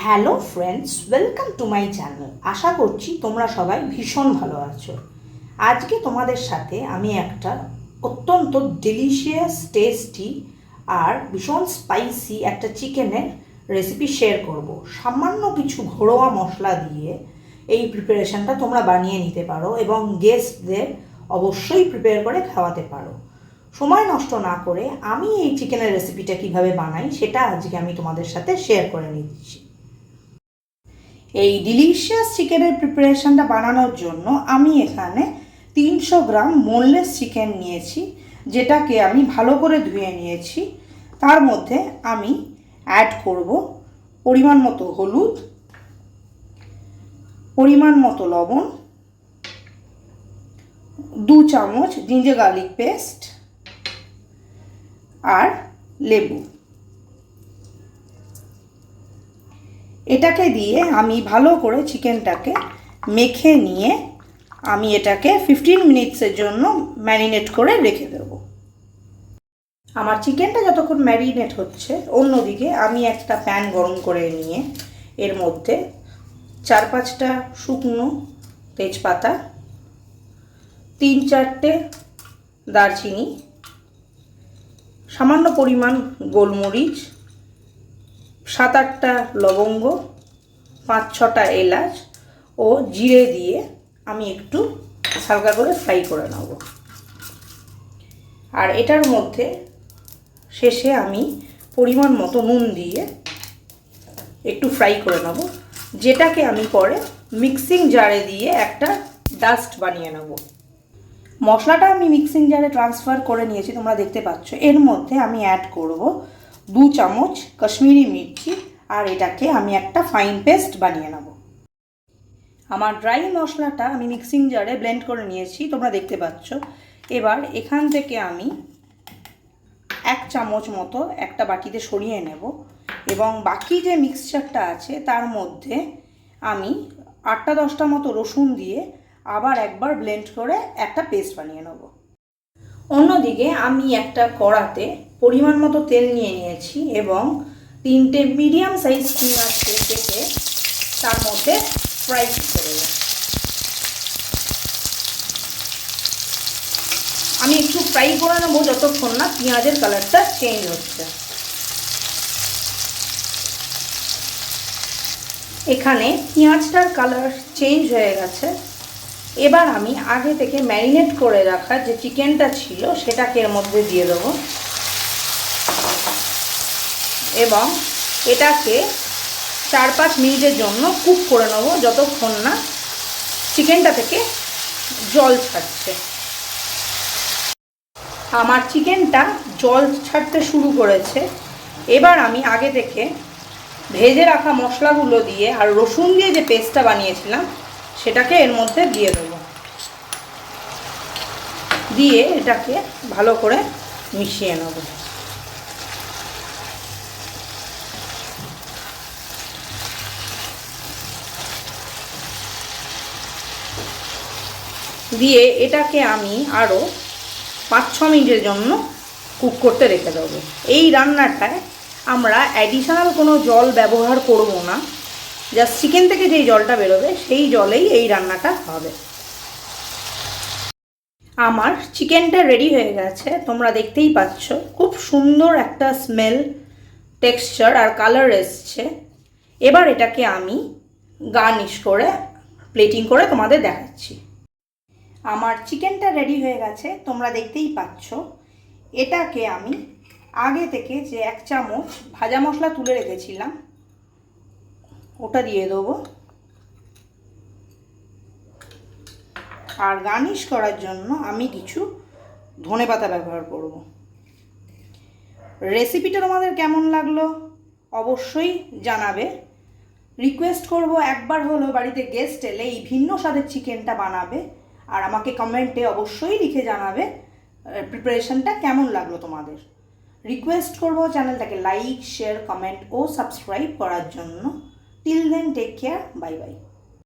Hello friends, welcome to my channel. আশা করছি তোমরা সবাই ভীষণ ভালো আছো। আজকে তোমাদের সাথে আমি একটা অত্যন্ত ডেলিশিয়াস, টেস্টি আর ভীষণ স্পাইসি একটা চিকেনের রেসিপি শেয়ার করব। সামান্য কিছু ঘরোয়া মশলা দিয়ে এই প্রিপারেশনটা তোমরা বানিয়ে নিতে পারো এবং গেস্টদের অবশ্যই প্রিপেয়ার করে খাওয়াতে পারো। সময় নষ্ট না করে আমি এই চিকেনের রেসিপিটা কিভাবে বানাই সেটা আজকে আমি তোমাদের সাথে শেয়ার করে নিচ্ছি। এই ডিলিশিয়াস চিকেনের প্রিপারেশনটা বানানোর জন্য আমি এখানে 300 গ্রাম বোনলেস চিকেন নিয়েছি, যেটাকে আমি ভালো করে ধুয়ে নিয়েছি। তার মধ্যে আমি অ্যাড করব পরিমাণ মতো হলুদ, পরিমাণ মতো লবণ, 2 চামচ জিঞ্জার গার্লিক পেস্ট আর লেবু। এটাকে দিয়ে আমি ভালো করে চিকেনটাকে মেখে নিয়ে আমি এটাকে 15 মিনিটসের জন্য ম্যারিনেট করে রেখে দেব। আমার চিকেনটা যতক্ষণ ম্যারিনেট হচ্ছে, অন্যদিকে আমি একটা প্যান গরম করে নিয়ে এর মধ্যে 4-5টা শুকনো তেজপাতা, 3-4টে দারচিনি, সামান্য পরিমাণ গোলমরিচ, 7-8টা লবঙ্গ, 5-6টা এলাচ ও জিরে দিয়ে আমি একটু হালকা করে ফ্রাই করে নেব। আর এটার মধ্যে শেষে আমি পরিমাণ মতো নুন দিয়ে একটু ফ্রাই করে নেব, যেটাকে আমি পরে মিক্সিং জারে দিয়ে একটা ডাস্ট বানিয়ে নেব। মশলাটা আমি মিক্সিং জারে ট্রান্সফার করে নিয়েছি, তোমরা দেখতে পাচ্ছ। এর মধ্যে আমি অ্যাড করব 2 চামচ কাশ্মীরি মির্চি, আর এটাকে আমি একটা ফাইন পেস্ট বানিয়ে নেব। আমার ড্রাই মশলাটা আমি মিক্সিং জারে ব্লেন্ড করে নিয়েছি, তোমরা দেখতে পাচ্ছ। এবার এখান থেকে আমি 1 চামচ মতো একটা বাটিতে সরিয়ে নেব এবং বাকি যে মিক্সচারটা আছে তার মধ্যে আমি 8-10টা মতো রসুন দিয়ে আবার একবার ব্লেন্ড করে একটা পেস্ট বানিয়ে নেব। অন্যদিকে আমি একটা কড়াতে পরিমাণ মতো তেল নিয়ে নিয়েছি এবং 3টে মিডিয়াম সাইজ পেঁয়াজকে কেটে তার মধ্যে ফ্রাই করে দেব। আমি একটু ফ্রাই করে নেবো যতক্ষণ না পেঁয়াজের কালারটা চেঞ্জ হচ্ছে। এখানে পেঁয়াজটার কালার চেঞ্জ হয়ে গেছে। এবার আমি আগে থেকে ম্যারিনেট করে রাখা যে চিকেনটা ছিল সেটাকে এর মধ্যে দিয়ে দেবো এবং এটাকে 4-5 মিনিটের জন্য কুক করে নেব, যতক্ষণ না চিকেনটা থেকে জল ছাড়ছে। আমার চিকেনটা জল ছাড়তে শুরু করেছে। এবার আমি আগে থেকে ভেজে রাখা মশলাগুলো দিয়ে আর রসুন দিয়ে যে পেস্টটা বানিয়েছিলাম সেটাকে এর মধ্যে দিয়ে দেব, দিয়ে এটাকে ভালো করে মিশিয়ে নেব। দিয়ে এটাকে আমি আরও 5-6 মিনিটের জন্য কুক করতে রেখে দেবো। এই রান্নাটায় আমরা অ্যাডিশনাল কোনো জল ব্যবহার করব না, জাস্ট চিকেন থেকে যেই জলটা বেরোবে সেই জলেই এই রান্নাটা হবে। আমার চিকেনটা রেডি হয়ে গেছে, তোমরা দেখতেই পাচ্ছ। খুব সুন্দর একটা স্মেল, টেক্সচার আর কালার এসছে। এবার এটাকে আমি গার্নিশ করে প্লেটিং করে তোমাদের দেখাচ্ছি। আমার চিকেনটা রেডি হয়ে গেছে, তোমরা দেখতেই পাচ্ছ। এটাকে আমি আগে থেকে যে 1 চামচ ভাজা মশলা তুলে রেখেছিলাম ওটা দিয়ে দেবো, আর গার্নিশ করার জন্য আমি কিছু ধনেপাতা ব্যবহার করব। রেসিপিটা তোমাদের কেমন লাগলো অবশ্যই জানাবে। রিকোয়েস্ট করব, একবার হলো বাড়িতে গেস্ট এলে এই ভিন্ন স্বাদের চিকেনটা বানাবে আর আমাকে কমেন্টে অবশ্যই লিখে জানাবে প্রিপারেশনটা কেমন লাগলো তোমাদের। রিকোয়েস্ট করব চ্যানেলটাকে লাইক, শেয়ার, কমেন্ট ও সাবস্ক্রাইব করার জন্য। Till then, take care, bye by.